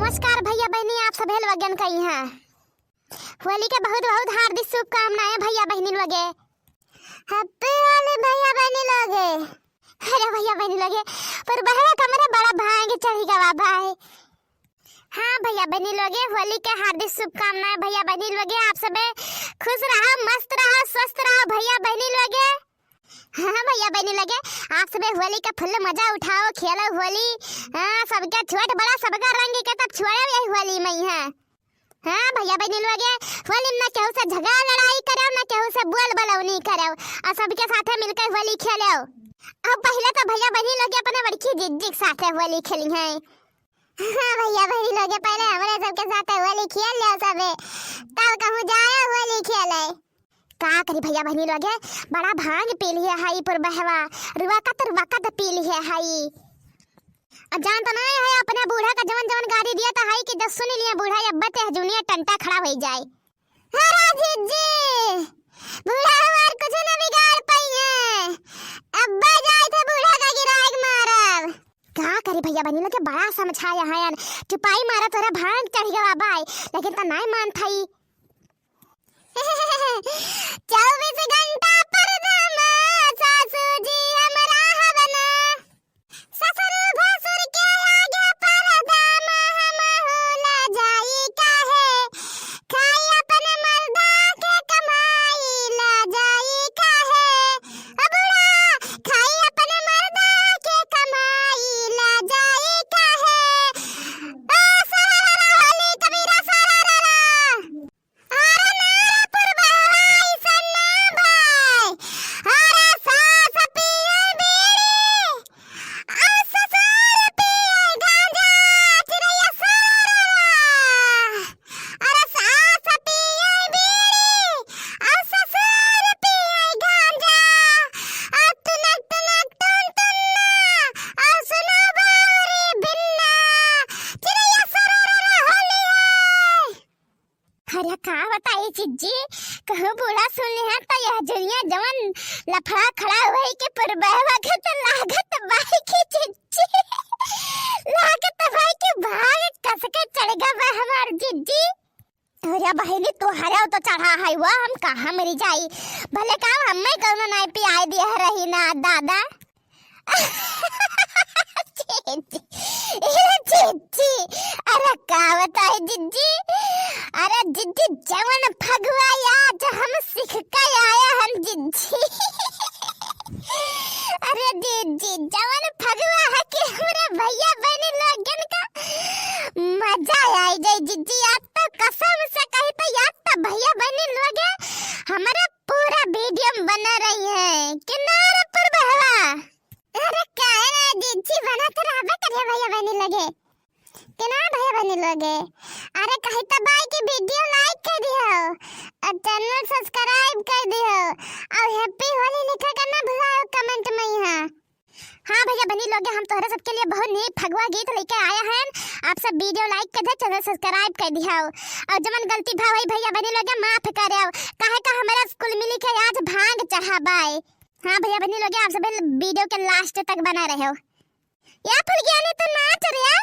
नमस्कार भैया बहनी, आप सभी लोगन का यहाँ होली के बहुत बहुत हार्दिक शुभकामनाएं भैया बहनी लोगे। हैप्पी होली भैया बहनी लोगे। अरे भैया बहनी लोगे पर बहरा कमरे बड़ा भांग चढ़ी गवा भाई। हाँ भैया बहनी लोगे, होली के हार्दिक शुभकामनाएं भैया बहनी लोगे। आप सब खुश रहो, मस्त रहो, स्वस्थ रहो भैया बहनी लोगे। हाँ भैया बहनी लगे, आप सब होली का फुल मजा उठाओ, खेलो होली। हाँ सबका छोट बड़ा सबका रंग के तब छोड़े यही होली में है। हाँ भैया बहनी लगे, होली में केहू से झगड़ा लड़ाई करो, ना केहू से बोल बलौनी करो, और सबके साथे मिलकर होली खेलो। अब पहले तो भैया बहनी लगे अपने बड़की जिज्जी के साथे होली खेली है। हाँ भैया बहनी लगे पहले हमारे सबके साथे होली खेल लो सबे, तब कहूँ जाए होली खेले। का करी भैया बहनी लोगे, बड़ा भांग पी लिए हाई पर बहवा रुआ का पी लिए हाई। जान तो नहीं है अपने बूढ़ा का जवन जवन गाड़ी दिया था हाई कि जब सुन लिए बूढ़ा अब्बा ते जुनिया टंटा खड़ा हो जाए। अरे जीजी बूढ़ा हमार कुछ न बिगाड़ पाई है, अब्बा जाए थे बूढ़ा का गिराग मारब। का करी भैया बहनी लोगे, बड़ा समझाया है यार, चुपाई मारा तोरा भांग चढ़ गया भाई, लेकिन तो नहीं मान थाई। 24 घंटा परदामा सासू जी हमरा हवना, ससुर भसुर के आगे परदामा हम होला जाई काहे, खाई अपन मर्दा के कमाई ला जाई काहे, अबुड़ा खाई अपन मर्दा के कमाई ला जाई काहे। ओ सरारा होली कबीरा सरारा, अरे का बताई चिज्जी, कहूँ बूढ़ा सुन लिया तो यह दुनिया जवन लफड़ा खड़ा हुआ के पर बहवा के तो लागत भाई की चिज्जी, लागत भाई के भाग कस के चढ़ गया हमार जिज्जी। अरे बहनी तोहरा तो चढ़ा है वो, हम कहाँ मरी जाई, भले काम हमें कौन नहीं पियाई दिया रही ना दादा। जिज्जी अरे का बताए जिज्जी, अरे जिज्जी जवन फगवा आज हम सीख के आया हम जिज्जी। अरे जिज्जी जवन फगवा है कि हमरे भैया बहनी लोगन का मजा आई जाए जिज्जी। आज तो कसम से कही तो याद तो भैया बहनी लोग हमारा पूरा वीडियो बना रही है किनारे पर बहवा। अरे काहे ना जिज्जी बना तो रहबे करे भैया बहनी लगे किना भैया बहनी लगे। अरे कहीं तो भाई की वीडियो लाइक कर दियो और चैनल सब्सक्राइब कर दियो और हैप्पी होली लिखा करना भुलाओ कमेंट में यहाँ। हाँ भैया बहनी लोगे, हम तोहरे सबके लिए बहुत नई फगवा गीत लेकर आया हैं, आप सब वीडियो लाइक कर दे, चैनल सब्सक्राइब कर दियो और जमन गलती भाव है भैया बहनी लोगे माफ करो, काहे का हमारा स्कूल मिली के आज भांग चढ़ा बाय। हाँ भैया बहनी लोगे, आप सब वीडियो के लास्ट तक बना रहे हो। या फुल गया नहीं तो नाच रहे।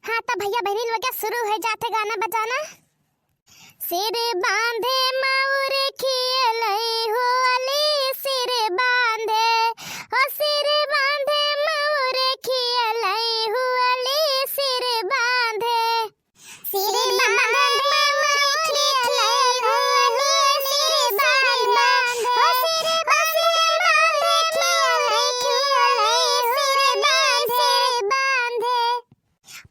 हाँ तो भैया बहनी लोग शुरू हो जाते गाना बजाना। सिर बांधे मऊर खियलई होली, सिर बांधे हो सिर बांधे मऊर खियलई होली, सिर बांधे सिर बांधे मऊर खियलई होली, सिर बांधे हो सिर बांधे खियलई सिर बांधे।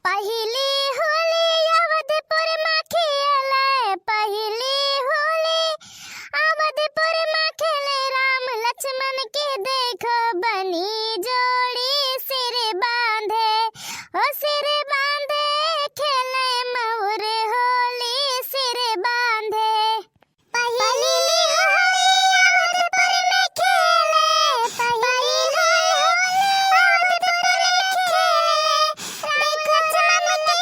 पहली होली अवधपुर में खेले, पहली होली अवधपुर में खेले, राम लक्ष्मण के देखो बनी जोड़ी, सिर बांधे हो सिर बांधे खेले मऊर होली, सिर बांधे। पहली होली अवधपुर में खेले, पहली होली अवधपुर में खेले, देखो चमन के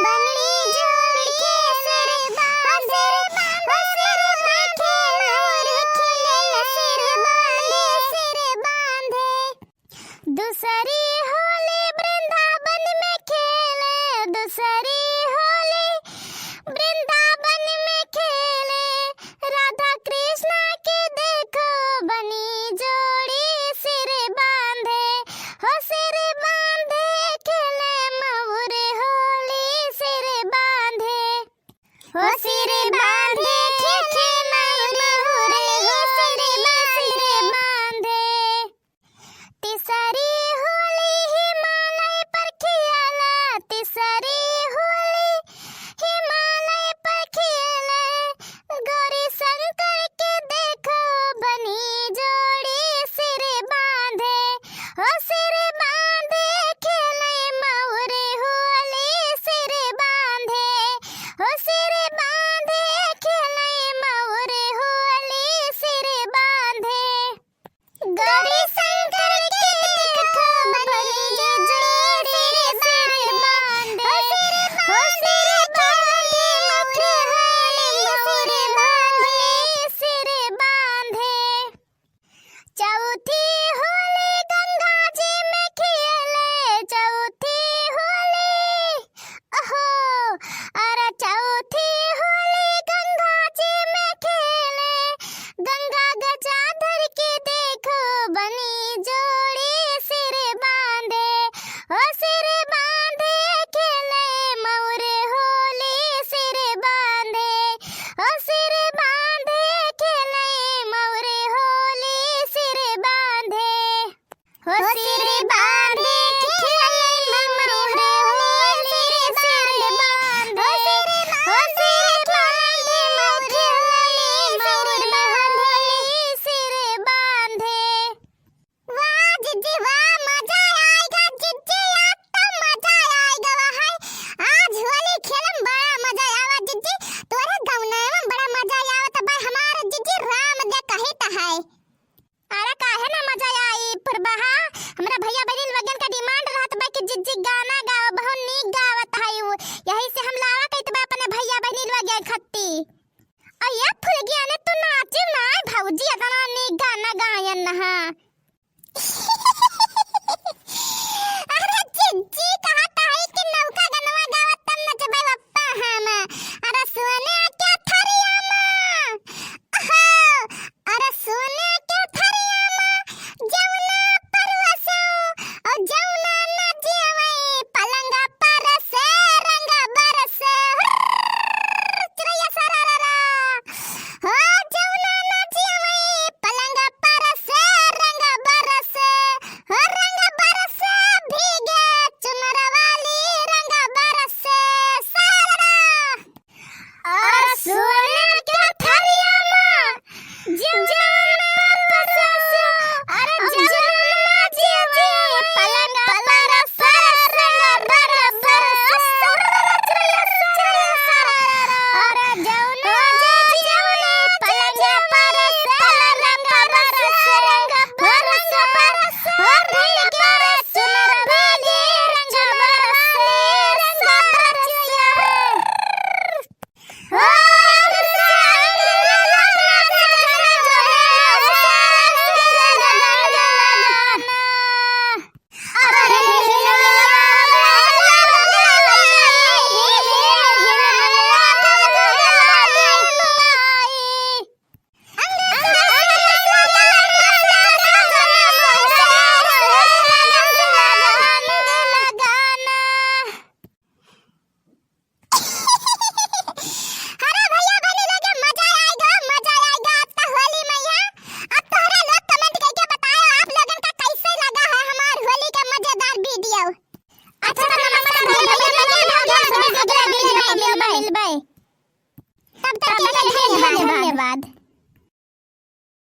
बनी जोड़ी के, सिर बांधे हो सिर बांधे मऊर खिले, सिर बांधे सिर बांधे। दूसरी होली वृंदावन में खेले, तीसरी होली वृंदावन में खेले राधा कृष्ण की देखो बनी जोड़ी सिर बांधे हो सिर बांधे खेले मऊर होली सिर बांधे हो सिर बांधे खेले मऊर हो सिर बांधे तीसरी होली हिमालय पर खेला तीसरी होली हिमालय पर खेले गौरी शंकर के देखो बनी जोड़ी सिर बांधे हो सिर बांधे खेले मऊर होली सिर बांधे हो सिर बांधे खेले मऊर होली सिर बांधे गौरी शंकर के देखो बनी जोड़ी सिर बांधे हो सिर बांधे मऊर होली सिर बांधे चौथी होली गंगा जी में खेले चौथी होली ओहो अरे चौथी होली गंगा जी में खेले गंगा गजाधर के देखो बनी जोड़ी सिर बांधे हो सिर बांधे खेले मऊर होली सिर बांधे हो सिर बांधे खेले मऊर होली सिर बांधे हो सिर बांधे खेले मऊर होली सिर बांधे हो सिर बांधे मऊर होली सिर बांधे वाह जिज्जी वाह मजा आएगा जिज्जी आज तो मजा आएगा हाय आज होली खेलम बड़ा मजा आवा जिज्जी तोरे गौना में बड़ा मजा आवत बा हमार जिज्जी राम दे कहे त है अरे काहे ना मजा आई पुरबहा हमरा भैया बहन वगन का डिमांड रहत बा कि जिज्जी गाना गाओ बहुत नीक गावत है वो यही से हम लावा कहत बा अपने भैया बहन वगन खत्ती अये फुलगिया ने तू नाचे ना भौजी इतना नीक गाना गायन ना अरे जिज्जी कहता है कि नौका गनवा गावत तब नचबे पप्पा हम अरे सोने के थरिया में ओहो अरे सोने के थरिया में जमुना परवसो और जमुना नचवे पलंगा पर से रंग बरसे चिड़ैया सरारा हो जमुना नचवे पलंगा पर से रंग बरसे हो रंग बरसे भीगे चुनर वाली रंग बरसे सारा और सोने के थरिया में जमुना परवसो अरे जमुना नचवे पलंगा पर से रंग बरसे चिड़ैया सरारा अरे जमुना नचवे पलंगा पर से रंग बरसे हो भीगे चुनर वाली रंग बरसे हो अरे भैया बहनी लोगे मजा आएगा अब तो होली में यहाँ अब तोहरा लोग कमेंट करके बताओ आप लोगन का कैसे लगा है हमार होली का मजेदार वीडियो अच्छा तो नमस्कार भैया अगला वीडियो में मिलबे तब तक के लिए धन्यवाद।